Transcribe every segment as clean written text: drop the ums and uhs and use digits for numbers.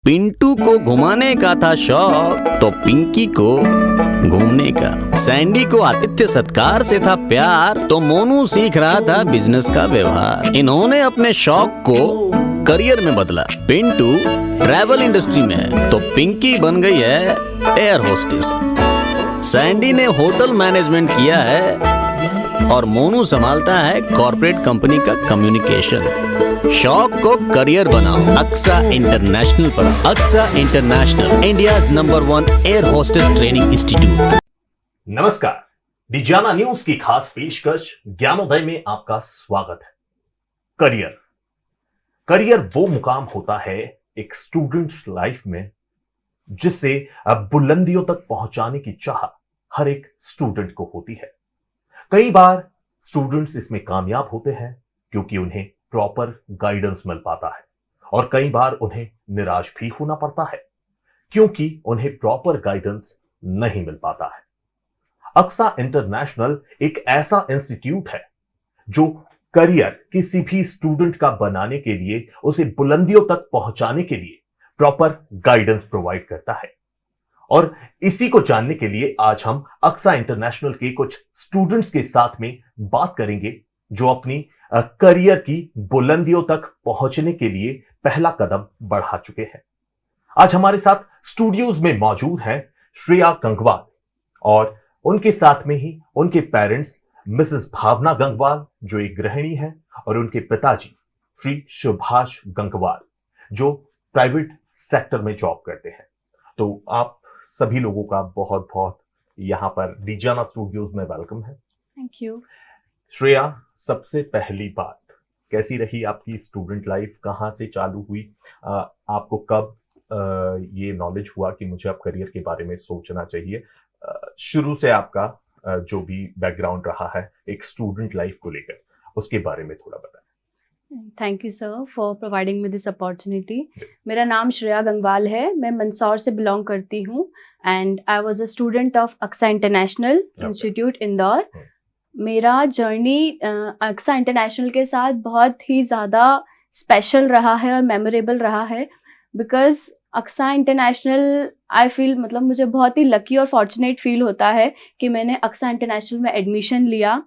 पिंटू को घुमाने का था शौक तो पिंकी को घूमने का। सैंडी को आतिथ्य सत्कार से था प्यार तो मोनू सीख रहा था बिजनेस का व्यवहार। इन्होंने अपने शौक को करियर में बदला। पिंटू ट्रैवल इंडस्ट्री में है तो पिंकी बन गई है एयर होस्टेस। सैंडी ने होटल मैनेजमेंट किया है और मोनू संभालता है कॉर्पोरेट कंपनी का कम्युनिकेशन। शौक को करियर बनाओ अक्सा इंटरनेशनल पर। Aksa international, India's number 1 air hostess training institute. नमस्कार, डिजाना न्यूज की खास पेशकश ज्ञानोदय में आपका स्वागत है। करियर वो मुकाम होता है एक स्टूडेंट्स लाइफ में जिससे अब बुलंदियों तक पहुंचाने की चाह हर एक स्टूडेंट को होती है। कई बार स्टूडेंट्स इसमें कामयाब होते हैं क्योंकि उन्हें प्रॉपर गाइडेंस मिल पाता है, और कई बार उन्हें निराश भी होना पड़ता है क्योंकि उन्हें प्रॉपर गाइडेंस नहीं मिल पाता है। अक्सा इंटरनेशनल एक ऐसा इंस्टीट्यूट है जो करियर किसी भी स्टूडेंट का बनाने के लिए, उसे बुलंदियों तक पहुंचाने के लिए प्रॉपर गाइडेंस प्रोवाइड करता है। और इसी को जानने के लिए आज हम अक्सा इंटरनेशनल के कुछ स्टूडेंट्स के साथ में बात करेंगे जो अपनी करियर की बुलंदियों तक पहुंचने के लिए पहला कदम बढ़ा चुके हैं। आज हमारे साथ स्टूडियोज में मौजूद हैं श्रेया गंगवाल और उनके साथ में ही उनके पेरेंट्स मिसेस भावना गंगवाल जो एक गृहिणी है, और उनके पिताजी श्री सुभाष गंगवाल जो प्राइवेट सेक्टर में जॉब करते हैं। तो आप सभी लोगों का बहुत बहुत यहां पर डिजाना स्टूडियोज में वेलकम है। Thank you. श्रेया, सबसे पहली बात, कैसी रही आपकी स्टूडेंट लाइफ? कहाँ से चालू हुई? आपको कब ये नॉलेज हुआ कि मुझे अब करियर के बारे में सोचना चाहिए? शुरू से आपका जो भी बैकग्राउंड रहा है एक स्टूडेंट लाइफ को लेकर, उसके बारे में थोड़ा बताएं। Thank you sir for providing me this opportunity. मेरा नाम श्रेया गंगवाल है, मैं मंदसौर से बिलोंग करती हूँ and I was a student of Aksa international institute Indore. मेरा जर्नी अक्सा इंटरनेशनल के साथ बहुत ही ज़्यादा स्पेशल रहा है और मेमोरेबल रहा है, because Aksa international I feel, मतलब मुझे बहुत ही लकी और फॉर्चुनेट फील होता है कि मैंने अक्सा इंटरनेशनल में एडमिशन लिया।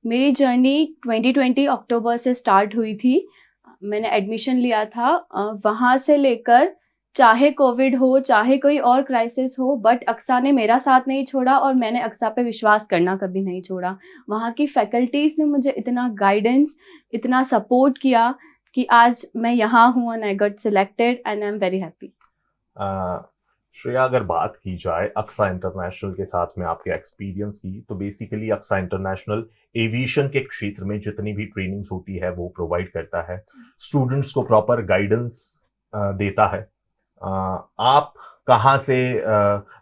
मेरी जर्नी 2020 अक्टूबर से स्टार्ट हुई थी। मैंने एडमिशन लिया था, वहाँ से लेकर चाहे कोविड हो चाहे कोई और क्राइसिस हो, बट अक्सा ने मेरा साथ नहीं छोड़ा और मैंने अक्सा पे विश्वास करना कभी नहीं छोड़ा। वहाँ की फैकल्टीज़ ने मुझे इतना गाइडेंस, इतना सपोर्ट किया कि आज मैं यहाँ हूँ and I got selected and I am very happy. Shreya, अगर बात की जाए अक्सा इंटरनेशनल के साथ में आपके एक्सपीरियंस की, तो बेसिकली अक्सा इंटरनेशनल एविएशन के क्षेत्र में जितनी भी ट्रेनिंग्स होती है वो प्रोवाइड करता है, स्टूडेंट्स को प्रॉपर गाइडेंस देता है। आप कहाँ से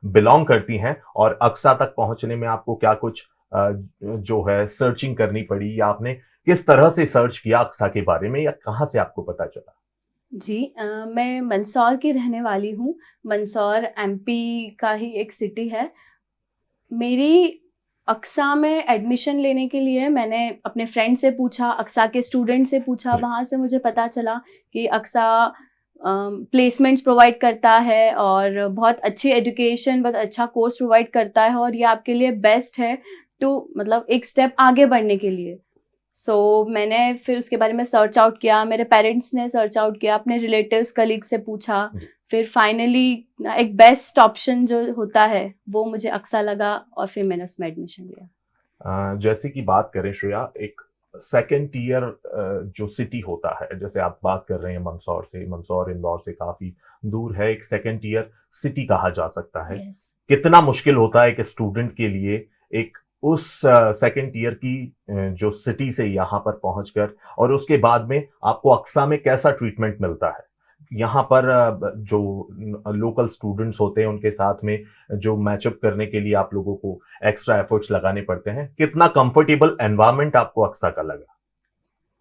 बिलोंग करती हैं और अक्सा तक पहुंचने में आपको क्या कुछ जो है सर्चिंग करनी पड़ी, या आपने किस तरह से सर्च किया अक्सा के बारे में, या कहाँ से आपको पता चला? जी, मैं मंदसौर की रहने वाली हूँ। मंदसौर एमपी का ही एक सिटी है। मेरी अक्सा में एडमिशन लेने के लिए मैंने अपने फ्रेंड से पूछा, अक्सा के स्टूडेंट से पूछा, वहाँ से मुझे पता चला कि अक्सा प्लेसमेंट्स प्रोवाइड करता है और बहुत अच्छी एजुकेशन, बहुत अच्छा कोर्स प्रोवाइड करता है और ये आपके लिए बेस्ट है टू, मतलब एक स्टेप आगे बढ़ने के लिए। सो मैंने फिर उसके बारे में सर्च आउट किया, मेरे पेरेंट्स ने सर्च आउट किया, अपने रिलेटिव्स कलीग से पूछा, फिर फाइनली एक बेस्ट ऑप्शन जो होता है वो मुझे अक्सा लगा और फिर मैंने उसमें एडमिशन लिया। जैसे कि बात करें श्रेया, एक सेकेंड टीयर जो सिटी होता है, जैसे आप बात कर रहे हैं मंदसौर से, मंदसौर इंदौर से काफी दूर है, एक सेकेंड टीयर सिटी कहा जा सकता है। yes. कितना मुश्किल होता है एक स्टूडेंट के लिए एक उस सेकेंड टीयर की जो सिटी से यहाँ पर पहुंचकर, और उसके बाद में आपको अक्सा में कैसा ट्रीटमेंट मिलता है? यहाँ पर जो लोकल स्टूडेंट्स होते हैं उनके साथ में जो मैचअप करने के लिए आप लोगों को एक्स्ट्रा एफर्ट्स लगाने पड़ते हैं, कितना कंफर्टेबल एनवायरनमेंट आपको अक्सा का लगा?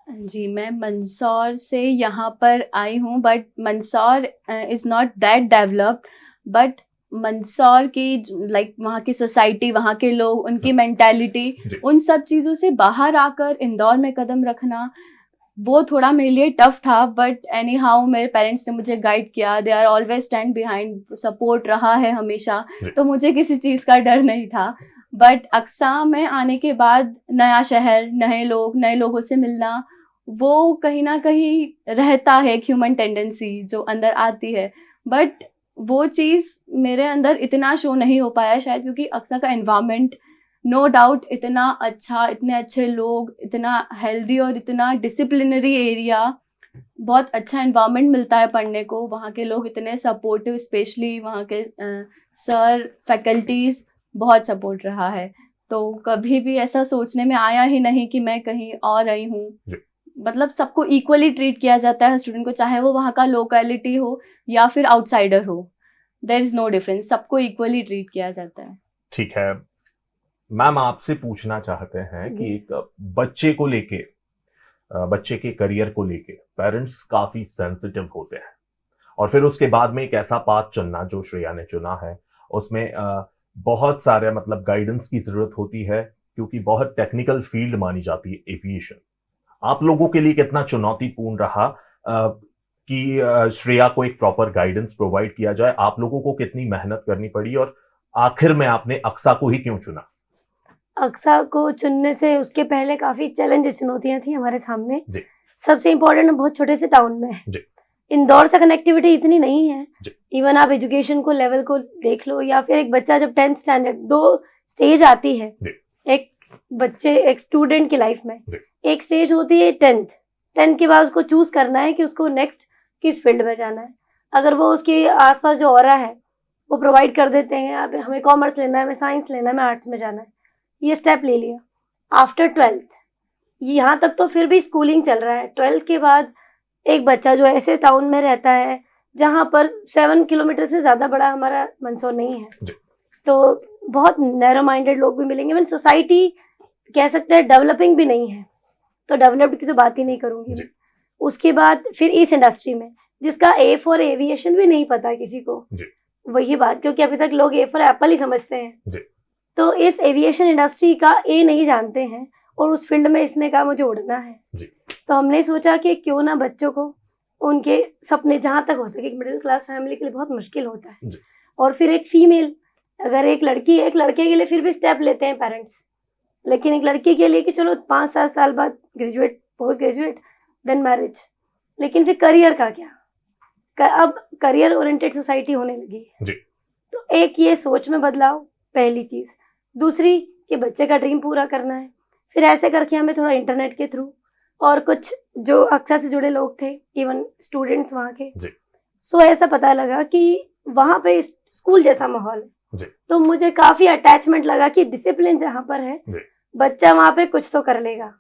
जी, मैं मंदसौर से यहाँ पर आई हूँ, but Mandsaur is not that developed, but Mandsaur की लाइक वहाँ की सोसाइटी, वहाँ के लोग, उनकी मेंटालिटी, उन सब चीज़ों से बाहर आकर इंदौर में कदम रखना वो थोड़ा मेरे लिए टफ था, बट एनी हाउ मेरे पेरेंट्स ने मुझे गाइड किया, they are always stand behind, support रहा है हमेशा, तो मुझे किसी चीज़ का डर नहीं था। बट अक्सा में आने के बाद नया शहर, नए लोग, नए लोगों से मिलना, वो कहीं ना कहीं रहता है, एक ह्यूमन टेंडेंसी जो अंदर आती है, बट वो चीज़ मेरे अंदर इतना शो नहीं हो पाया शायद क्योंकि अक्सा का एनवायरनमेंट नो डाउट इतना अच्छा, इतने अच्छे लोग, इतना हेल्दी और इतना डिसिप्लिनरी एरिया, बहुत अच्छा एनवायरनमेंट मिलता है पढ़ने को, वहाँ के लोग इतने सपोर्टिव, स्पेशली वहाँ के सर फैकल्टीज बहुत सपोर्ट रहा है। तो कभी भी ऐसा सोचने में आया ही नहीं कि मैं कहीं और आई हूँ। मतलब सबको इक्वली ट्रीट किया जाता है स्टूडेंट को, चाहे वो वहाँ का लोकेलिटी हो या फिर आउटसाइडर हो, देयर इज नो डिफरेंस, सबको इक्वली ट्रीट किया जाता है। ठीक है मैम, आपसे पूछना चाहते हैं कि एक बच्चे को लेके, बच्चे के करियर को लेके पेरेंट्स काफी सेंसिटिव होते हैं, और फिर उसके बाद में एक ऐसा पाथ चुनना जो श्रेया ने चुना है, उसमें बहुत सारे मतलब गाइडेंस की जरूरत होती है, क्योंकि बहुत टेक्निकल फील्ड मानी जाती है एविएशन। आप लोगों के लिए कितना चुनौतीपूर्ण रहा कि श्रेया को एक प्रॉपर गाइडेंस प्रोवाइड किया जाए? आप लोगों को कितनी मेहनत करनी पड़ी, और आखिर में आपने अक्सा को ही क्यों चुना? अक्सा को चुनने से उसके पहले काफी चैलेंज, चुनौतियां थी हमारे सामने। जी। सबसे इम्पोर्टेंट, बहुत छोटे से टाउन में है। जी। इंदौर से कनेक्टिविटी इतनी नहीं है। जी। इवन आप एजुकेशन को लेवल को देख लो, या फिर एक बच्चा जब 10th स्टैंडर्ड, 2 स्टेज आती है एक बच्चे, एक स्टूडेंट की लाइफ में। एक स्टेज होती है 10th के बाद उसको चूज करना है कि उसको नेक्स्ट किस फील्ड में जाना है। अगर वो उसके आसपास जो ऑरा है वो प्रोवाइड कर देते हैं, अब हमें कॉमर्स लेना है, हमें साइंस लेना है, हमें आर्ट्स में जाना है, ये स्टेप ले लिया। आफ्टर 12th, यहाँ तक तो फिर भी स्कूलिंग चल रहा है। 12th के बाद एक बच्चा जो ऐसे टाउन में रहता है जहाँ पर 7 किलोमीटर से ज़्यादा बड़ा हमारा मंदसौर नहीं है, तो बहुत नैरो माइंडेड लोग भी मिलेंगे। मैंने सोसाइटी कह सकते हैं डेवलपिंग भी नहीं है, तो डेवलप्ड की तो बात ही नहीं करूँगी मैं। उसके बाद फिर इस इंडस्ट्री में जिसका ए फॉर एविएशन भी नहीं पता किसी को, वही बात, क्योंकि अभी तक लोग ए फॉर एप्पल ही समझते हैं। तो इस एविएशन इंडस्ट्री का ए नहीं जानते हैं, और उस फील्ड में इसने कहा मुझे उड़ना है। तो हमने सोचा कि क्यों ना बच्चों को उनके सपने जहाँ तक हो सके, मिडिल क्लास फैमिली के लिए बहुत मुश्किल होता है। और फिर एक फीमेल, अगर एक लड़की है, एक लड़के के लिए फिर भी स्टेप लेते हैं पेरेंट्स, लेकिन एक लड़की के लिए कि चलो 5-7 साल बाद graduate, post graduate, then marriage. लेकिन फिर करियर का क्या? अब करियर ओरिएंटेड सोसाइटी होने लगी है। तो एक ये सोच में बदलाव, पहली चीज। दूसरी कि बच्चे का ड्रीम पूरा करना है। फिर ऐसे करके हमें थोड़ा इंटरनेट के थ्रू और कुछ जो अक्सा से जुड़े लोग थे, इवन स्टूडेंट्स वहाँ के, सो ऐसा पता लगा कि वहाँ पे स्कूल जैसा माहौल है। तो मुझे काफी अटैचमेंट लगा कि डिसिप्लिन जहाँ पर है, बच्चा वहाँ पे कुछ तो कर लेगा।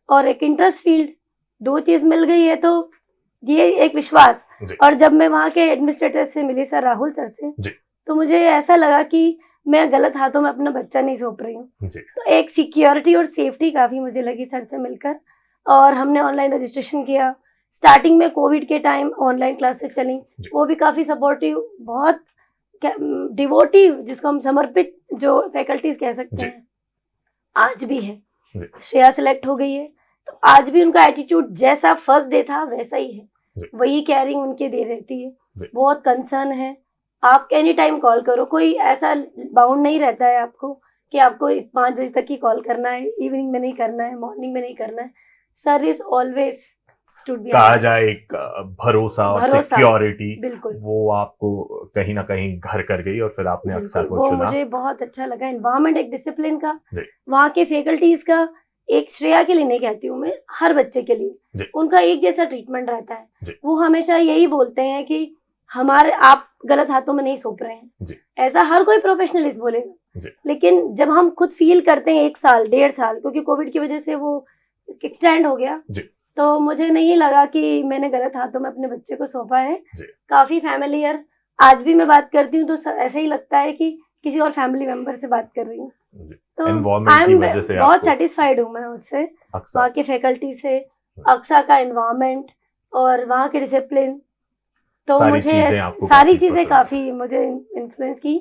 और एक इंटरेस्ट फील्ड, 2 चीज मिल गई है, तो ये एक विश्वास। और जब मैं वहाँ के एडमिनिस्ट्रेटर से मिली, सर राहुल सर से, तो मुझे ऐसा लगा कि मैं गलत हाथों में अपना बच्चा नहीं सौंप रही हूँ। तो एक सिक्योरिटी और सेफ्टी काफी मुझे लगी सर से मिलकर। और हमने ऑनलाइन रजिस्ट्रेशन किया। स्टार्टिंग में कोविड के टाइम ऑनलाइन क्लासेस चली, वो भी काफी सपोर्टिव, बहुत डिवोटिव, जिसको हम समर्पित जो फैकल्टीज कह सकते हैं, आज भी है। श्रेया सिलेक्ट हो गई है, तो आज भी उनका एटीट्यूड जैसा फर्स्ट डे था वैसा ही है, वही केयरिंग उनके दे रहती है, बहुत कंसर्न है। आप एनी टाइम कॉल करो, कोई ऐसा बाउंड नहीं रहता है आपको कि आपको 5 बजे तक ही कॉल करना है, इवनिंग में नहीं करना है, मॉर्निंग में नहीं करना है। सर इज ऑलवेज कहा जाए एक भरोसा और सिक्योरिटी, बिल्कुल, वो आपको कहीं ना कहीं घर कर गई, और फिर आपने अक्सा को चुना। मुझे बहुत अच्छा लगा एनवायरनमेंट, एक डिसिप्लिन का, वहाँ के फैकल्टीज का। एक श्रेया के लिए नहीं कहती हूँ मैं, हर बच्चे के लिए उनका एक जैसा ट्रीटमेंट रहता है। वो हमेशा यही बोलते हैं कि हमारे, आप गलत हाथों में नहीं सौंप रहे हैं। ऐसा हर कोई प्रोफेशनलिस्ट बोलेगा, लेकिन जब हम खुद फील करते हैं 1 साल 1.5 साल, क्योंकि कोविड की वजह से वो एक्सटेंड हो गया, तो मुझे नहीं लगा कि मैंने गलत हाथों में अपने बच्चे को सौंपा है। काफी फैमिलियर, आज भी मैं बात करती हूँ तो ऐसा ही लगता है कि किसी और फैमिली मेंबर से बात कर रही हूँ। तो आई एम बहुत सेटिस्फाइड हूँ मैं उससे, वहाँ के फैकल्टी से, अक्सा का एनवायरनमेंट और वहाँ के डिसिप्लिन। तो मुझे सारी चीजें काफी मुझे इन्फ्लुएंस की।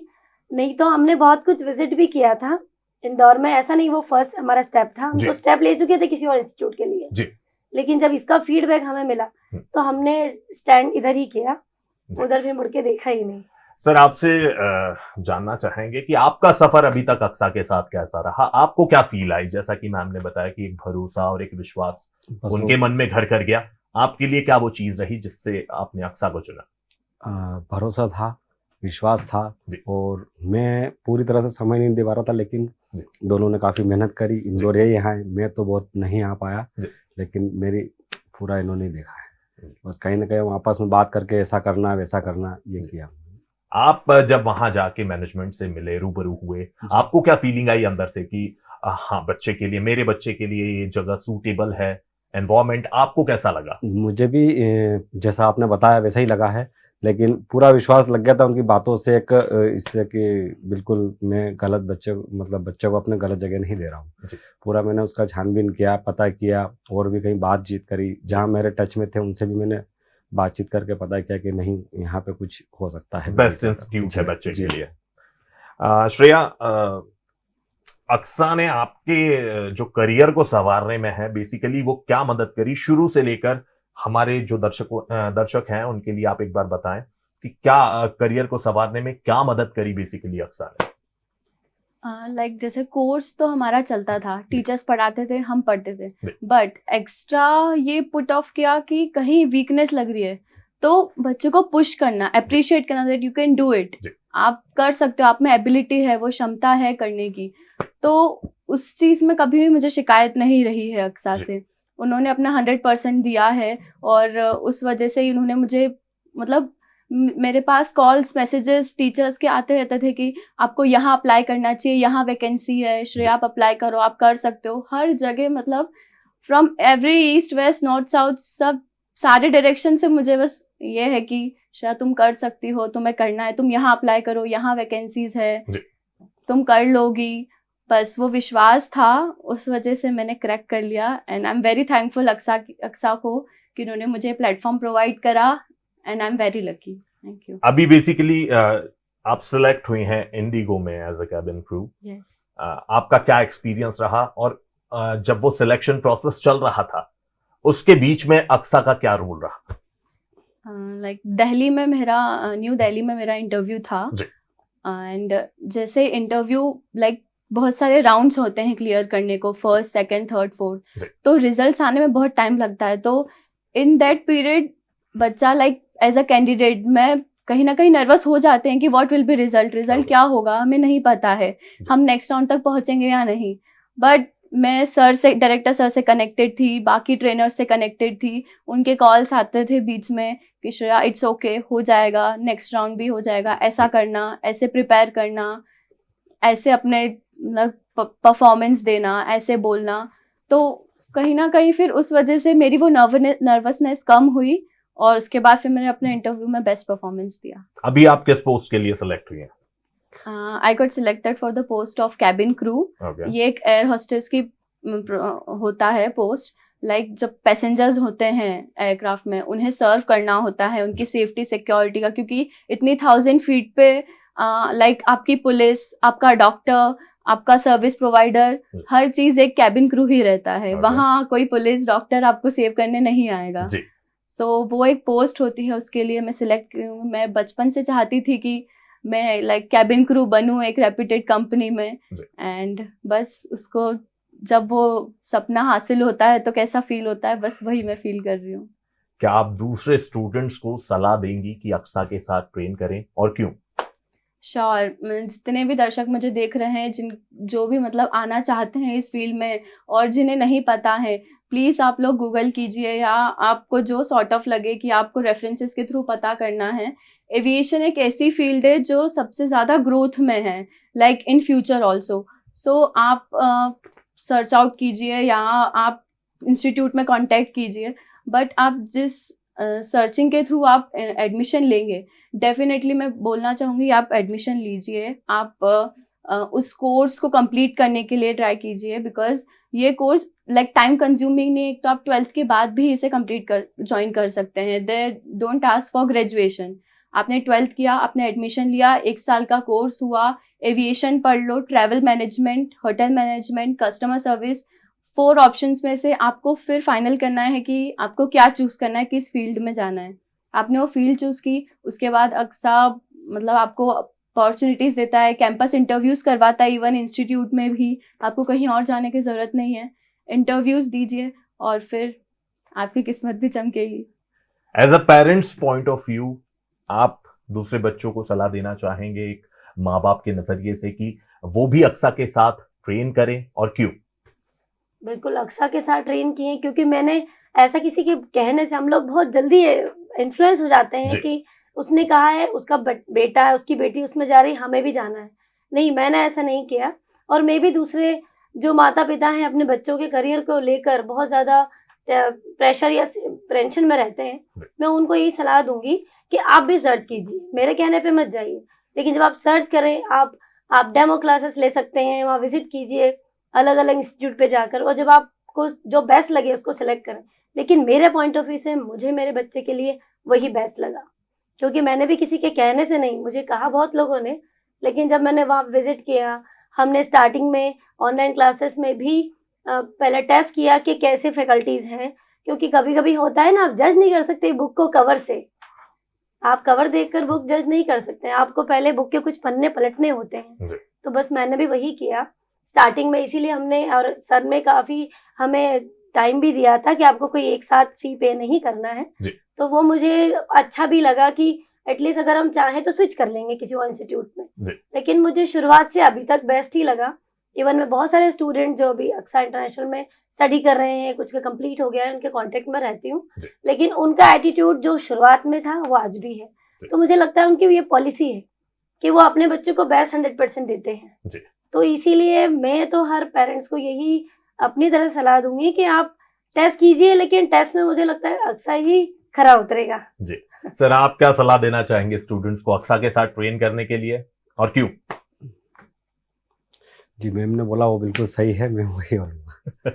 नहीं तो हमने बहुत कुछ विजिट भी किया था इंदौर में, ऐसा नहीं वो फर्स्ट हमारा स्टेप था, हम तो स्टेप ले चुके थे किसी और इंस्टीट्यूट के लिए, लेकिन जब इसका फीडबैक हमें मिला तो हमने स्टैंड इधर ही किया, उधर भी मुड़ के देखा ही नहीं। सर, आपसे जानना चाहेंगे कि आपका सफर अभी तक अक्सा के साथ कैसा रहा? आपको क्या फील आई? जैसा कि मैम ने बताया कि एक भरोसा और एक विश्वास उनके मन में घर कर गया, आपके लिए क्या वो चीज रही जिससे आपने अक्सा को चुना? भरोसा था, विश्वास था, और मैं पूरी तरह से समय नहीं दे पा रहा था, लेकिन दोनों ने काफ़ी मेहनत करी। इंदौर यही यहाँ है, मैं तो बहुत नहीं आ पाया, लेकिन मेरी पूरा इन्होंने देखा है। बस कहीं ना कहीं आपस में बात करके ऐसा करना वैसा करना ये किया। आप जब वहां जाके मैनेजमेंट से मिले, रूबरू हुए, आपको क्या फीलिंग आई अंदर से कि हाँ, बच्चे के लिए, मेरे बच्चे के लिए ये जगह सूटेबल है, एनवायरमेंट आपको कैसा लगा? मुझे भी जैसा आपने बताया वैसा ही लगा है, लेकिन पूरा विश्वास लग गया था उनकी बातों से, एक इससे कि बिल्कुल मैं गलत बच्चे को अपने गलत जगह नहीं दे रहा हूँ। पूरा मैंने उसका छानबीन किया, पता किया, और भी कहीं बातचीत करी, जहाँ मेरे टच में थे उनसे भी मैंने बातचीत करके पता किया कि नहीं, यहाँ पे कुछ हो सकता है, बेस्ट इंस्टीट्यूट है बच्चे के लिए। श्रेया, अक्सा ने आपके जो करियर को संवारने में है, बेसिकली वो क्या मदद करी शुरू से लेकर? हमारे जो दर्शक हैं उनके लिए आप एक बार बताएं कि क्या करियर को संवारने में क्या मदद करी बेसिकली अक्सा ने? लाइक जैसे कोर्स तो हमारा चलता था, टीचर्स पढ़ाते थे, हम पढ़ते थे, बट एक्स्ट्रा ये पुट ऑफ किया कि कहीं वीकनेस लग रही है तो बच्चे को पुश करना, अप्रिशिएट करना, that you can do it, आप कर सकते हो, आप में एबिलिटी है, वो क्षमता है करने की। तो उस चीज़ में कभी भी मुझे शिकायत नहीं रही है अक्सा से। उन्होंने अपना 100% दिया है, और उस वजह से ही उन्होंने मुझे, मतलब मेरे पास कॉल्स मैसेजेस टीचर्स के आते रहते थे कि आपको यहाँ अप्लाई करना चाहिए, यहाँ वैकेंसी है, श्रेया आप अप्लाई करो, आप कर सकते हो। हर जगह, मतलब from every east west north south, सब सारे डायरेक्शन से मुझे बस ये है कि श्रेया तुम कर सकती हो, तुम्हें करना है, तुम यहाँ अप्लाई करो, यहाँ वैकेंसीज है, तुम कर लोगी। बस वो विश्वास था, उस वजह से मैंने क्रैक कर लिया, and I am very thankful Aksa को कि उन्होंने मुझे प्लेटफॉर्म प्रोवाइड करा, and I am very lucky. Thank you. अभी बेसिकली आप सिलेक्ट हुई हैं इंडिगो में as a cabin crew. Yes. आपका क्या एक्सपीरियंस रहा, और जब वो सिलेक्शन प्रोसेस चल रहा था उसके बीच में अक्सा का क्या रोल रहा? लाइक दिल्ली में न्यू दिल्ली में मेरा इंटरव्यू था, एंड जैसे इंटरव्यू लाइक बहुत सारे राउंड्स होते हैं क्लियर करने को, फर्स्ट, सेकंड, थर्ड, फोर्थ, तो रिजल्ट्स आने में बहुत टाइम लगता है। तो इन दैट पीरियड बच्चा लाइक एज अ कैंडिडेट में कहीं ना कहीं नर्वस हो जाते हैं कि व्हाट विल बी रिजल्ट क्या होगा, हमें नहीं पता है, हम नेक्स्ट राउंड तक पहुंचेंगे या नहीं। बट मैं डायरेक्टर सर से कनेक्टेड थी, बाकी ट्रेनर से कनेक्टेड थी, उनके कॉल्स आते थे बीच में कि श्रेया इट्स ओके, हो जाएगा, नेक्स्ट राउंड भी हो जाएगा, ऐसा करना, ऐसे प्रिपेयर करना, ऐसे अपने परफॉर्मेंस देना, ऐसे बोलना। तो कहीं ना कहीं फिर उस वजह से मेरी वो नर्वसनेस कम हुई, और उसके बाद फिर मैंने अपने इंटरव्यू में बेस्ट परफॉर्मेंस दिया। अभी आप किस पोस्ट के लिए सिलेक्ट हुई हैं? I got selected for the post of cabin crew. ये एक एयर होस्टेस की होता है पोस्ट, लाइक जब पैसेंजर्स होते हैं एयरक्राफ्ट में, उन्हें सर्व करना होता है, उनकी सेफ्टी सिक्योरिटी का, क्योंकि इतनी 1000 फीट पे लाइक आपकी पुलिस, आपका डॉक्टर, आपका सर्विस प्रोवाइडर, हर चीज एक कैबिन क्रू ही रहता है। वहाँ कोई पुलिस डॉक्टर आपको सेव करने नहीं आएगा। सो वो एक पोस्ट होती है, उसके लिए मैं सिलेक्ट की हूँ। मैं बचपन से चाहती थी कि मैं लाइक कैबिन क्रू बनूं एक रेप्यूटेड कंपनी में, एंड बस उसको जब वो सपना हासिल होता है तो कैसा फील होता है, बस वही मैं फील कर रही हूँ। क्या आप दूसरे स्टूडेंट्स को सलाह देंगी कि अक्सा के साथ ट्रेन करें, और क्यों? श्योर। जितने भी दर्शक मुझे देख रहे हैं, जो भी मतलब आना चाहते हैं इस फील्ड में, और जिन्हें नहीं पता है, प्लीज़ आप लोग गूगल कीजिए, या आपको जो सॉर्ट ऑफ लगे कि आपको रेफरेंसेस के थ्रू पता करना है। एविएशन एक ऐसी फील्ड है जो सबसे ज़्यादा ग्रोथ में है, लाइक इन फ्यूचर ऑल्सो। सो आप सर्च आउट कीजिए, या आप इंस्टीट्यूट में कांटेक्ट कीजिए, बट आप जिस सर्चिंग के थ्रू आप एडमिशन लेंगे, डेफिनेटली मैं बोलना चाहूँगी आप एडमिशन लीजिए। आप उस कोर्स को कंप्लीट करने के लिए ट्राई कीजिए, बिकॉज ये कोर्स लाइक टाइम कंज्यूमिंग नहीं। एक तो आप 12th के बाद भी इसे कंप्लीट ज्वाइन कर सकते हैं। They don't ask for graduation. आपने 12th किया, आपने एडमिशन लिया, 1 साल का कोर्स हुआ, एविएशन पढ़ लो, travel management, hotel management, customer service, 4 options में से आपको फिर फाइनल करना है कि आपको क्या चूज करना है, किस फील्ड में जाना है। आपने वो फील्ड चूज की, उसके बाद अक्सा मतलब आपको अपॉर्चुनिटीज देता है, कैंपस इंटरव्यूज करवाता है, इवन इंस्टीट्यूट में भी आपको कहीं और जाने की जरूरत नहीं है। इंटरव्यूज दीजिए और फिर आपकी किस्मत भी चमकेगी। As a parents point of view, आप दूसरे बच्चों को सलाह देना चाहेंगे एक माँ बाप के नजरिए से कि वो भी अक्सा के साथ ट्रेन करें, और क्यों? बिल्कुल अक्सा के साथ ट्रेन किए, क्योंकि मैंने ऐसा किसी के कहने से हम लोग बहुत जल्दी इन्फ्लुएंस हो जाते हैं जी। कि उसने कहा है, उसका बेटा है, उसकी बेटी उसमें जा रही, हमें भी जाना है। नहीं, मैंने ऐसा नहीं किया। और मैं भी दूसरे जो माता पिता हैं अपने बच्चों के करियर को लेकर बहुत ज़्यादा प्रेशर या टेंशन में रहते हैं, मैं उनको यही सलाह दूंगी कि आप भी सर्च कीजिए, मेरे कहने पे मत जाइए। लेकिन जब आप सर्च करें, आप डेमो क्लासेस ले सकते हैं, वहाँ विजिट कीजिए अलग अलग इंस्टीट्यूट पे जाकर, और जब आपको जो बेस्ट लगे उसको सिलेक्ट करें। लेकिन मेरे पॉइंट ऑफ व्यू से मुझे मेरे बच्चे के लिए वही बेस्ट लगा, क्योंकि मैंने भी किसी के कहने से नहीं, मुझे कहा बहुत लोगों ने, लेकिन जब मैंने वहाँ विजिट किया, हमने स्टार्टिंग में ऑनलाइन क्लासेस में भी पहले टेस्ट किया कि कैसे फैकल्टीज हैं, क्योंकि कभी कभी होता है ना, आप जज नहीं कर सकते बुक को कवर से। आप कवर देखकर बुक जज नहीं कर सकते हैं, आपको पहले बुक के कुछ पन्ने पलटने होते हैं। तो बस मैंने भी वही किया स्टार्टिंग में, इसीलिए हमने, और सर ने काफ़ी हमें टाइम भी दिया था कि आपको कोई एक साथ फी पे नहीं करना है। तो वो मुझे अच्छा भी लगा कि एटलीस्ट अगर हम चाहें तो स्विच कर लेंगे किसी और इंस्टीट्यूट में। लेकिन मुझे शुरुआत से अभी तक बेस्ट ही लगा। इवन मैं बहुत सारे स्टूडेंट जो अभी अक्सा इंटरनेशनल में स्टडी कर रहे हैं, कुछ का कंप्लीट हो गया है, उनके कांटेक्ट में रहती हूँ, लेकिन उनका एटीट्यूड जो शुरुआत में था वो आज भी है। तो मुझे लगता है उनकी ये पॉलिसी है कि वो अपने बच्चों को बेस्ट 100% देते हैं। तो इसीलिए मैं तो हर पेरेंट्स को यही अपनी तरह सलाह दूंगी कि आप टेस्ट कीजिए, लेकिन टेस्ट में मुझे लगता है अक्सा ही खरा उतरेगा। जी सर, आप क्या सलाह देना चाहेंगे स्टूडेंट्स को अक्सा के साथ ट्रेन करने के लिए, और क्यों? जी, मैम ने बोला वो बिल्कुल सही है, मैं वही बोलूंगा।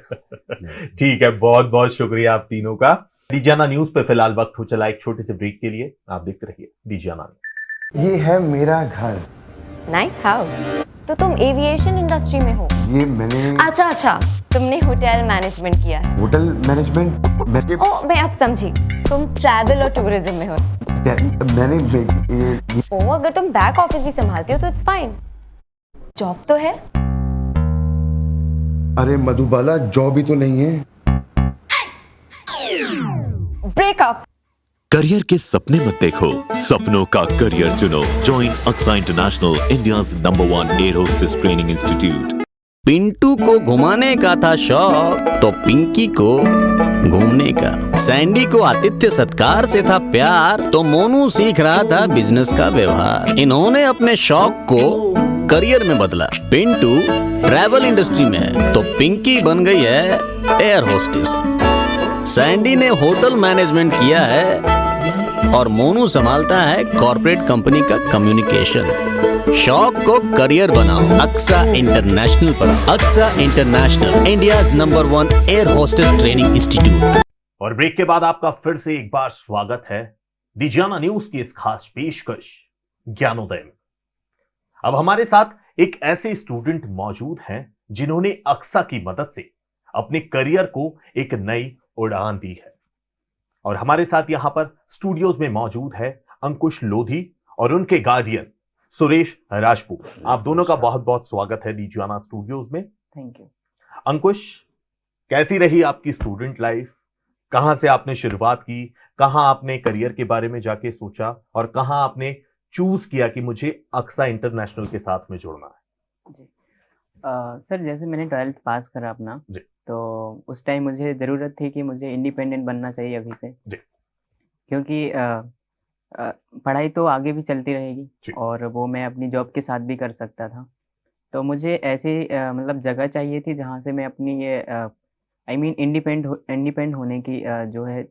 ठीक है, बहुत बहुत शुक्रिया आप तीनों का। डीजियाना न्यूज पे फिलहाल वक्त हो चला एक छोटे से ब्रेक के लिए, आप देखते रहिए डीजियाना। ये है मेरा घर। Nice house. तो तुम एविएशन इंडस्ट्री में हो? ये मैंने अच्छा, तुमने होटल मैनेजमेंट किया है। होटल मैनेजमेंट ओ, मैं अब समझी, तुम ट्रैवल और टूरिज्म में हो। मैंने ओ, अगर तुम बैक ऑफिस भी संभालती हो तो इट्स फाइन, जॉब तो है। अरे मधुबाला, जॉब ही तो नहीं है। ब्रेकअप। करियर के सपने मत देखो, सपनों का करियर चुनो। Join Aksa international, India's number 1 air hostess training institute. Pintu को घुमाने का था शौक तो पिंकी को घूमने का, सैंडी को आतिथ्य सत्कार से था प्यार तो मोनू सीख रहा था बिजनेस का व्यवहार। इन्होंने अपने शौक को करियर में बदला। पिंटू ट्रैवल इंडस्ट्री में है तो पिंकी बन गई है एयर होस्टेस। सैंडी ने होटल मैनेजमेंट किया है और मोनू संभालता है कॉर्पोरेट कंपनी का कम्युनिकेशन। शौक को करियर बनाओ अक्सा इंटरनेशनल पर। Aksa international, India's number 1 air hostess training institute. और ब्रेक के बाद आपका फिर से एक बार स्वागत है डीजियाना न्यूज की इस खास पेशकश ज्ञानोदय में। अब हमारे साथ एक ऐसे स्टूडेंट मौजूद हैं जिन्होंने अक्सा की मदद से अपने करियर को एक नई उड़ान दी है। और हमारे साथ यहां पर स्टूडियोज में मौजूद है अंकुश लोधी और उनके गार्डियन सुरेश राजपूत। आप दोनों का बहुत बहुत स्वागत है डीजियाना स्टूडियोज में। Thank you. अंकुश, कैसी रही आपकी स्टूडेंट लाइफ? कहां से आपने शुरुआत की, कहां आपने करियर के बारे में जाके सोचा, और कहां आपने चूज किया कि मुझे अक्सा इंटरनेशनल के साथ में जुड़ना है? जी सर, जैसे मैंने 12th पास करा अपना जी। तो उस टाइम मुझे ज़रूरत थी कि मुझे इंडिपेंडेंट बनना चाहिए अभी से जी। क्योंकि पढ़ाई तो आगे भी चलती रहेगी और वो मैं अपनी जॉब के साथ भी कर सकता था। तो मुझे ऐसी मतलब जगह चाहिए थी जहाँ से मैं अपनी ये इंडिपेंडेंट होने की जो है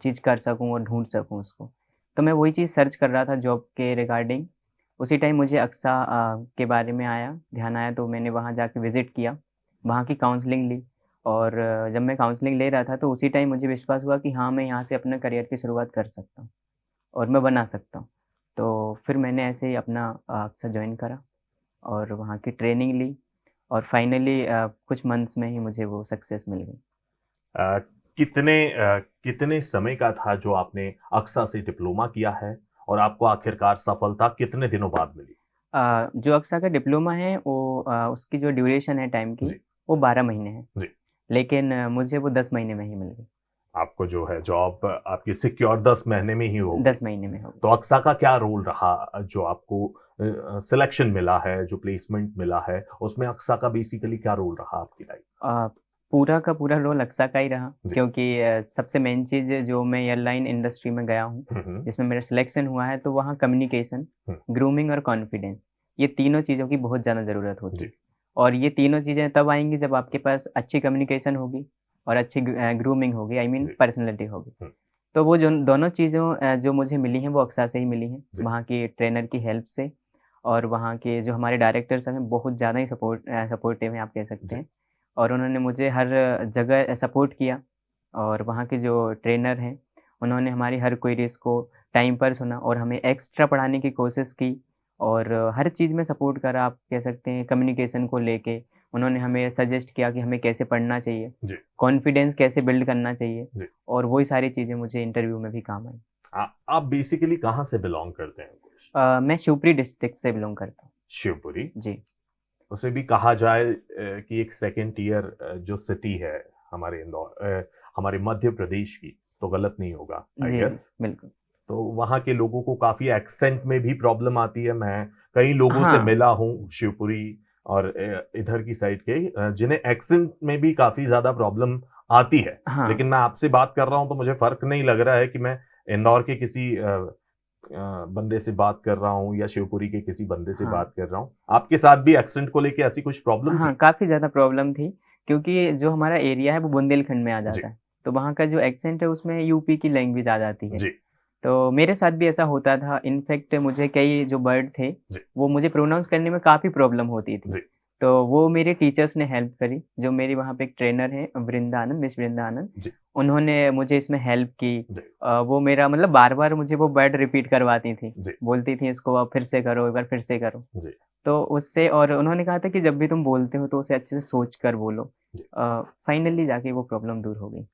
चीज़ कर सकूँ और ढूंढ सकूँ उसको। तो मैं वही चीज़ सर्च कर रहा था जॉब के रिगार्डिंग। उसी टाइम मुझे अक्सा के बारे में ध्यान आया, तो मैंने वहाँ जाके विज़िट किया, वहाँ की काउंसलिंग ली। और जब मैं काउंसलिंग ले रहा था तो उसी टाइम मुझे विश्वास हुआ कि हाँ, मैं यहाँ से अपने करियर की शुरुआत कर सकता हूँ और मैं बना सकता हूँ। तो फिर मैंने ऐसे ही अपना अक्सा ज्वाइन करा और वहाँ की ट्रेनिंग ली और फाइनली कुछ मंथ्स में ही मुझे वो सक्सेस मिल गई। कितने समय का था जो आपने अक्सा से डिप्लोमा किया है और आपको आखिरकार सफलता कितने दिनों बाद मिली? जो अक्सा का डिप्लोमा है वो उसकी जो ड्यूरेशन है टाइम की जी। वो 12 महीने है, जी। लेकिन मुझे वो 10 महीने में ही मिल गई। आपको जो है जॉब आपकी सिक्योर 10 महीने में ही हो गई। 10 महीने में हो गई। तो अक्सा का क्या रोल रहा जो आपको सिलेक्शन मिला है, जो प्लेसमेंट मिला है, उसमें अक्सा का बेसिकली क्या रोल रहा आपकी लाइफ? पूरा का पूरा रोल अक्सा का ही रहा, जी। क्योंकि सबसे मेन चीज़ जो मैं एयरलाइन इंडस्ट्री में गया हूँ, जिसमें मेरा सिलेक्शन हुआ है, तो वहाँ कम्युनिकेशन, ग्रूमिंग और कॉन्फिडेंस, ये तीनों चीज़ों की बहुत ज़्यादा ज़रूरत होती है। जी। और ये तीनों चीज़ें तब आएंगी जब आपके पास अच्छी कम्युनिकेशन होगी और अच्छी ग्रूमिंग होगी, आई मीन जी। पर्सनैलिटी होगी। तो वो जो दोनों चीज़ों जो मुझे मिली हैं वो अक्सा से ही मिली जी। हैं, वहाँ की ट्रेनर की हेल्प से, और वहाँ के जो हमारे डायरेक्टर्स हैं बहुत ज़्यादा ही सपोर्टिव हैं, आप कह सकते हैं। और उन्होंने मुझे हर जगह सपोर्ट किया, और वहाँ के जो ट्रेनर हैं उन्होंने हमारी हर क्वेरीज़ को टाइम पर सुना और हमें एक्स्ट्रा पढ़ाने की कोशिश की, और हर चीज़ में सपोर्ट करा, आप कह सकते हैं। कम्युनिकेशन को लेके उन्होंने हमें सजेस्ट किया कि हमें कैसे पढ़ना चाहिए, जी। कॉन्फिडेंस कैसे बिल्ड करना चाहिए, जी। और वही सारी चीज़ें मुझे इंटरव्यू में भी काम आई। आप बेसिकली कहाँ से बिलोंग करते हैं? मैं शिवपुरी डिस्ट्रिक्ट से बिलोंग करता हूँ। शिवपुरी। जी। उसे भी कहा जाए कि एक सेकेंड टियर जो सिटी है हमारे इंदौर, हमारे मध्य प्रदेश की, तो गलत नहीं होगा आई जी, गेस। बिल्कुल। तो वहाँ के लोगों को काफी एक्सेंट में भी प्रॉब्लम आती है। मैं कई लोगों से हाँ। मिला हूँ शिवपुरी और इधर की साइड के, जिन्हें एक्सेंट में भी काफी ज्यादा प्रॉब्लम आती है। हाँ। लेकिन मैं आपसे बात कर रहा हूँ तो मुझे फर्क नहीं लग रहा है कि मैं इंदौर के किसी बंदे से बात कर रहा हूँ या शिवपुरी के किसी बंदे से हाँ। बात कर रहा हूँ। आपके साथ भी एक्सेंट को लेके ऐसी कुछ प्रॉब्लम हाँ, थी? काफ़ी ज़्यादा प्रॉब्लम थी, क्योंकि जो हमारा एरिया है वो बुंदेलखंड में आ जी। जाता है, तो वहाँ का जो एक्सेंट है उसमें यूपी की लैंग्वेज आ जाती है। जी। तो मेरे साथ भी ऐसा होता था। इनफैक्ट मुझे कई जो वर्ड थे जी। वो मुझे प्रोनाउंस करने में काफ़ी प्रॉब्लम होती थी। जी। तो वो मेरे टीचर्स ने हेल्प करी, जो मेरी वहाँ पे एक ट्रेनर हैं वृंदा आनंद, मिस वृंदा आनंद, जी। उन्होंने मुझे इसमें हेल्प की। जी। वो मेरा मतलब बार-बार मुझे वो वर्ड रिपीट करवाती थी, जी। बोलती थी इसको आप फिर से करो, एक बार फिर से करो। जी। तो उससे, और उन्होंने कहा था कि जब भी तुम बोलते हो तो उसे अच्छे से सोच कर बोलो। जी। फाइनली जाके वो प्रॉब्लम दूर हो गई।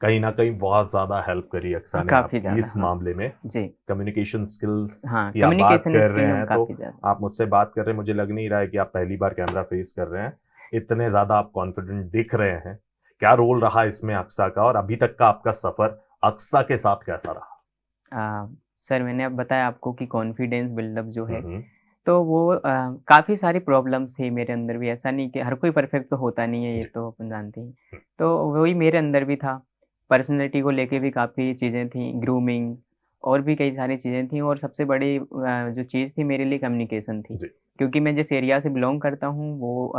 कहीं ना कहीं बहुत ज्यादा हेल्प करी अक्सा ने काफ़ी आपकी ज़्यादा, इस हाँ। मामले में। जी। कम्युनिकेशन स्किल्स हाँ, की आप बात कम्युनिकेशन कर स्किल रहे में हैं तो काफ़ी ज़्यादा। आप मुझसे बात कर रहे हैं, मुझे लग नहीं रहा है कि आप पहली बार कैमरा फेस कर रहे हैं। इतने ज्यादा आप कॉन्फिडेंट दिख रहे हैं। क्या रोल रहा इसमें अक्सा का, और अभी तक का आपका सफर अक्सा के साथ कैसा रहा? सर, मैंने अब बताया आपको कि कॉन्फिडेंस बिल्डअप जो है, हम्म। तो वो काफ़ी सारी प्रॉब्लम्स थी मेरे अंदर भी। ऐसा नहीं कि हर कोई परफेक्ट तो होता नहीं है, ये जी। तो अपन जानते हैं। तो वही मेरे अंदर भी था। पर्सनैलिटी को लेके भी काफ़ी चीज़ें थी, ग्रूमिंग और भी कई सारी चीज़ें थी, और सबसे बड़ी जो चीज़ थी मेरे लिए कम्युनिकेशन थी। जी। क्योंकि मैं जिस एरिया से बिलॉन्ग करता हूँ वो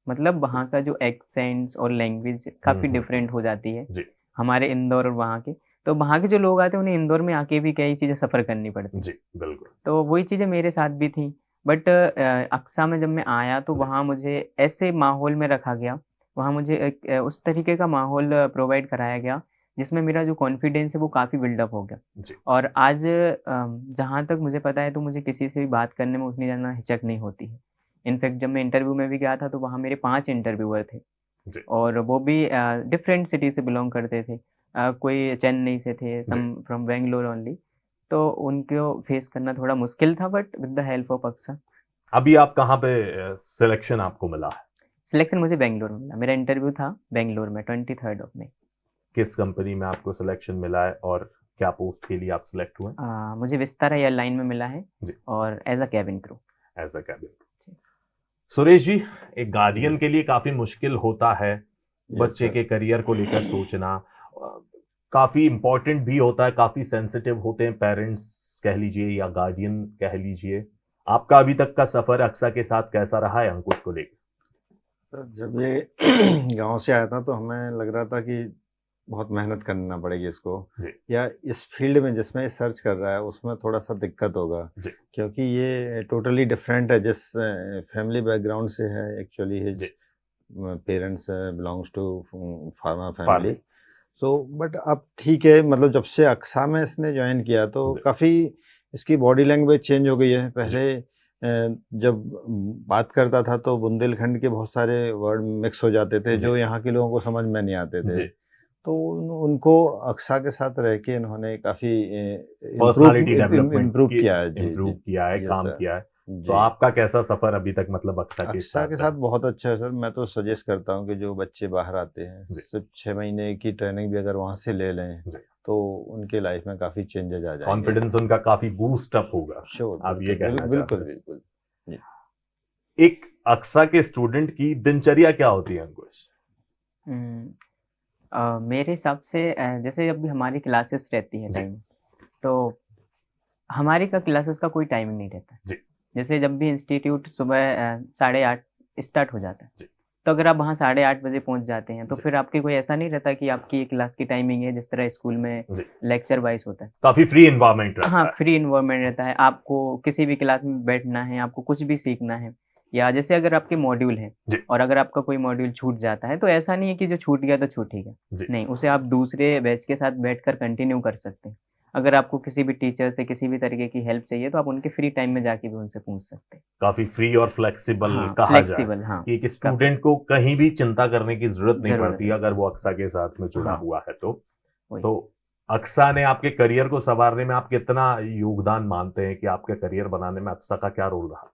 मतलब वहाँ का जो एक्सेंट्स और लैंग्वेज काफ़ी डिफरेंट हो जाती है, जी। हमारे इंदौर और वहाँ के। तो वहाँ के जो लोग आते हैं उन्हें इंदौर में आके भी कई चीज़ें सफ़र करनी पड़ती हैं। जी बिल्कुल। तो वही चीज़ें मेरे साथ भी थी। बट अक्सा में जब मैं आया तो जी। वहाँ मुझे ऐसे माहौल में रखा गया, वहाँ मुझे एक उस तरीके का माहौल प्रोवाइड कराया गया जिसमें मेरा जो कॉन्फिडेंस है वो काफ़ी बिल्डअप हो गया। जी। और आज जहाँ तक मुझे पता है तो मुझे किसी से भी बात करने में उतनी ज़्यादा हिचक नहीं होती है। इनफैक्ट जब मैं इंटरव्यू में भी गया था तो वहाँ मेरे 5 इंटरव्यूअर थे, जी। और वो भी डिफरेंट सिटी से बिलॉन्ग करते थे। कोई चेन्नई से थे, सम फ्रॉम बैंगलोर ओनली। तो उनको फेस करना थोड़ा मुश्किल था, but with the help of Aksa. अभी आप कहाँ पे सिलेक्शन आपको मिला है? सिलेक्शन मुझे बैंगलोर में मिला। मेरा इंटरव्यू था बैंगलोर में 23rd ऑफ मई। किस कंपनी में आपको सिलेक्शन मिला है और क्या पोस्ट के लिए आप सिलेक्ट हुए? मुझे विस्तारा एयरलाइन में मिला है, जी। और as a cabin crew. As a cabin. Suresh ji, एक गार्डियन के लिए काफी मुश्किल होता है बच्चे के करियर को लेकर सोचना। काफी इंपॉर्टेंट भी होता है, काफी सेंसिटिव होते हैं पेरेंट्स कह लीजिए या गार्डियन कह लीजिए। आपका अभी तक का सफर अक्सा के साथ कैसा रहा है अंकुश को लेकर? जब ये गांव से आया था तो हमें लग रहा था कि बहुत मेहनत करना पड़ेगी इसको, जी। या इस फील्ड में जिसमें ये सर्च कर रहा है उसमें थोड़ा सा दिक्कत होगा, जी। क्योंकि ये टोटली डिफरेंट है जिस फैमिली बैकग्राउंड से है। Actually his parents belongs to pharma family. So but अब ठीक है, मतलब जब से अक्सा में इसने ज्वाइन किया तो काफ़ी इसकी बॉडी लैंग्वेज चेंज हो गई है। पहले जब बात करता था तो बुंदेलखंड के बहुत सारे वर्ड मिक्स हो जाते थे जो यहाँ के लोगों को समझ में नहीं आते थे। तो उनको अक्सा के साथ रह के इन्होंने काफी पर्सनालिटी डेवलपमेंट इम्प्रूव किया है। इम्प्रूव किया है, Yes, काम sir. किया है। जी। तो आपका कैसा सफर अभी तक मतलब अक्सा के के साथ बहुत अच्छा है सर। मैं तो सजेस्ट करता हूँ कि जो बच्चे बाहर आते हैं जी। सिर्फ 6 महीने की ट्रेनिंग भी अगर वहाँ से ले लें जी। तो उनके लाइफ में काफी चेंजेस आ जाएंगे। कॉन्फिडेंस उनका काफी बूस्ट अप होगा। श्योर, आप ये कहना बिल्कुल चाहते हैं। बिल्कुल। एक अक्सा के स्टूडेंट की दिनचर्या क्या होती है अंकुश? मेरे हिसाब से जैसे जब भी हमारी क्लासेस रहती है टाइम, तो हमारी का क्लासेस का कोई टाइमिंग नहीं रहता। जी। जैसे जब भी इंस्टीट्यूट सुबह 8:30 स्टार्ट हो जाता है, जी। तो अगर आप वहाँ 8:30 बजे पहुँच जाते हैं तो जी। फिर आपकी कोई ऐसा नहीं रहता कि आपकी ये क्लास की टाइमिंग है जिस तरह स्कूल में जी। लेक्चर वाइज होता है। काफी फ्री एनवायरनमेंट रहता हाँ, है। फ्री इन्वायरमेंट रहता है। आपको किसी भी क्लास में बैठना है, आपको कुछ भी सीखना है, या जैसे अगर आपके मॉड्यूल है जी। और अगर आपका कोई मॉड्यूल छूट जाता है तो ऐसा नहीं है कि जो छूट गया तो छूट ही जी। गया, नहीं, उसे आप दूसरे बैच के साथ बैठकर कंटिन्यू कर सकते हैं। अगर आपको किसी भी टीचर से किसी भी तरीके की हेल्प चाहिए तो आप उनके फ्री टाइम में जाके भी उनसे पूछ सकते हैं। काफी फ्री और फ्लेक्सिबल हाँ, कहा जाए फ्लेक्सिबल, हाँ, कि एक स्टूडेंट को कहीं भी चिंता करने की जरूरत नहीं जरूरत पड़ती नहीं। अगर वो अक्सा के साथ में जुड़ा हाँ। हुआ है तो। वही। तो अक्सा ने आपके करियर को संवारने में आप कितना योगदान मानते हैं कि आपके करियर बनाने में अक्सा का क्या रोल रहा?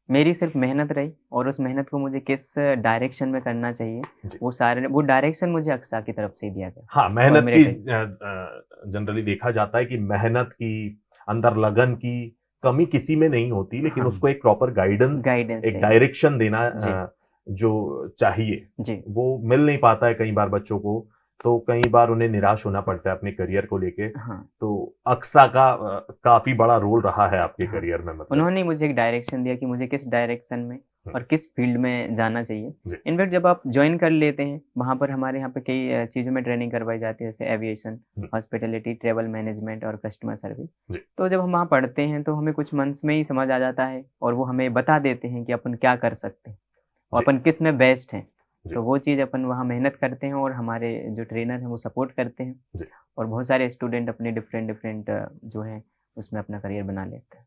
मेरी सिर्फ मेहनत रही और उस मेहनत को मुझे किस डायरेक्शन में करना चाहिए जी। वो डायरेक्शन मुझे अक्सा की तरफ से ही दिया गया। हाँ, मेहनत मेरे की जनरली देखा जाता है कि मेहनत की, अंदर लगन की कमी किसी में नहीं होती, लेकिन हाँ। उसको एक प्रॉपर गाइडेंस, गाइडेंस एक डायरेक्शन देना जी। जो चाहिए जी। वो मिल नहीं पाता है कई बार बच्चों को, तो कई बार उन्हें निराश होना पड़ता है अपने करियर को लेके। हाँ, तो अक्सा का काफी बड़ा रोल रहा है आपके हाँ। करियर में, मतलब उन्होंने मुझे एक डायरेक्शन दिया कि मुझे किस डायरेक्शन में और किस फील्ड में जाना चाहिए। जी। इनफैक्ट जब आप ज्वाइन कर लेते हैं वहाँ पर हमारे यहाँ पे कई चीज़ों में ट्रेनिंग करवाई जाती है, जैसे एविएशन, हॉस्पिटैलिटी, ट्रेवल मैनेजमेंट और कस्टमर जी। सर्विस। तो जब हम वहाँ पढ़ते हैं तो हमें कुछ मंथ्स में ही समझ आ जाता है और वो हमें बता देते हैं कि अपन क्या कर सकते हैं और जी। अपन किस में बेस्ट हैं। जी। तो वो चीज़ अपन वहाँ मेहनत करते हैं और हमारे जो ट्रेनर हैं वो सपोर्ट करते हैं जी। और बहुत सारे स्टूडेंट अपने डिफरेंट जो हैं उसमें अपना करियर बना लेते हैं।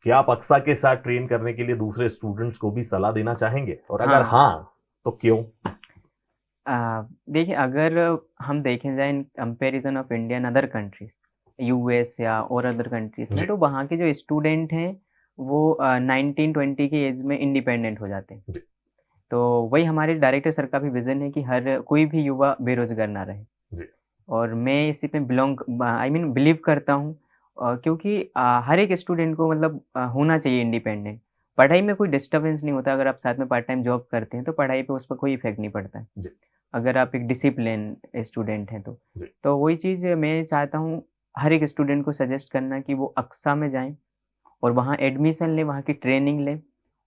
क्या आप अक्सा के साथ ट्रेन करने के लिए दूसरे स्टूडेंट्स को भी सलाह देना चाहेंगे, और अगर हाँ तो क्यों? देखिए, अगर हम देखें जाए in comparison of India and other countries, US या और अदर कंट्रीज जी। में, तो वहाँ के जो स्टूडेंट हैं वो 19-20 की एज में इंडिपेंडेंट हो जाते हैं। जी। तो वही हमारे डायरेक्टर सर का भी विजन है कि हर कोई भी युवा बेरोजगार ना रहे। जी। और मैं इसी पे बिलीव करता हूँ, क्योंकि हर एक स्टूडेंट को मतलब होना चाहिए इंडिपेंडेंट। पढ़ाई में कोई डिस्टर्बेंस नहीं होता, अगर आप साथ में पार्ट टाइम जॉब करते हैं तो पढ़ाई पे उस पर कोई इफेक्ट नहीं पड़ता है। जी। अगर आप एक डिसिप्लिन स्टूडेंट हैं जी। तो वही चीज़ मैं चाहता हूँ हर एक स्टूडेंट को सजेस्ट करना कि वो अक्सा में जाएं और वहाँ एडमिशन लें, वहाँ की ट्रेनिंग लें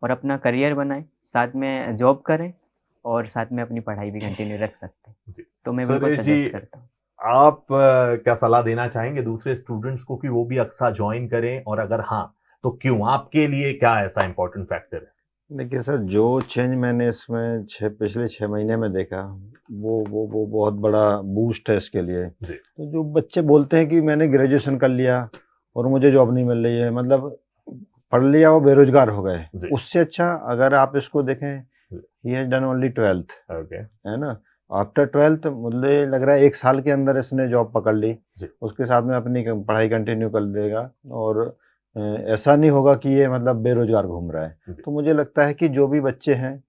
और अपना करियर बनाएं, साथ में जॉब करें और साथ में अपनी पढ़ाई भी कंटिन्यू रख सकते हैं। जी। तो मैं बिल्कुल सुरेश जी, सजेस्ट करता हूँ। आप क्या सलाह देना चाहेंगे दूसरे स्टूडेंट्स को कि वो भी अक्सा ज्वाइन करें, और अगर हाँ तो क्यों? आपके लिए क्या ऐसा इंपॉर्टेंट फैक्टर है? देखिए सर, जो चेंज मैंने इसमें पिछले 6 महीने में देखा वो बहुत बड़ा बूस्ट है इसके लिए। जी। तो जो बच्चे बोलते हैं कि मैंने ग्रेजुएशन कर लिया और मुझे जॉब नहीं मिल रही है, मतलब पढ़ लिया वो बेरोजगार हो गए, जी। उससे अच्छा अगर आप इसको देखें, he has done only 12th, okay. है ना। आफ्टर 12th मुझे लग रहा है 1 साल के अंदर इसने जॉब पकड़ ली, जी। उसके साथ में अपनी पढ़ाई कंटिन्यू कर देगा और ऐसा नहीं होगा कि ये मतलब बेरोजगार घूम रहा है। जी। तो मुझे लगता है कि जो भी बच्चे हैं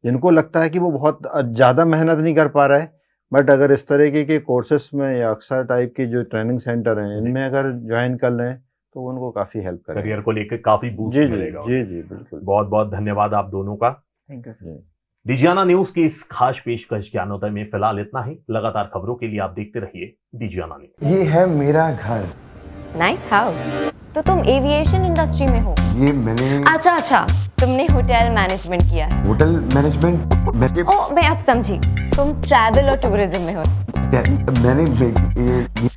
जिनको लगता है कि वो बहुत ज़्यादा मेहनत नहीं कर पा रहा है, बट अगर इस तरीके के कोर्सेस में या अक्सर टाइप की जो ट्रेनिंग सेंटर हैं जी। इनमें अगर ज्वाइन कर लें तो उनको काफ़ी हेल्प करेगा। करियर को लेकर काफी बूस्ट जी मिलेगा। जी जी बिल्कुल। बहुत बहुत धन्यवाद आप दोनों का। Thank you sir. Digiana news की इस खास पेशकश ज्ञानोदय में फिलहाल इतना ही। लगातार खबरों के लिए आप देखते रहिए डिजियाना न्यूज। ये है मेरा घर। Nice house. तो तुम एविएशन इंडस्ट्री में हो? ये मैंने अच्छा, तुमने होटल मैनेजमेंट किया है? होटल मैनेजमेंट ओ, मैं अब समझी, तुम ट्रैवल और टूरिज्म में हो। मैंने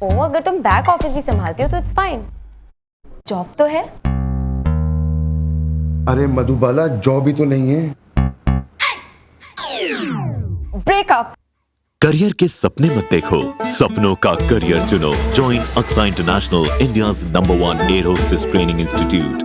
ओ, अगर तुम बैक ऑफिस भी संभालती हो तो इट्स फाइन, जॉब तो है। अरे मधुबाला, जॉब ही तो नहीं है। ब्रेकअप। करियर के सपने मत देखो, सपनों का करियर चुनो। Join Aksa international, India's number 1 air hostess training institute.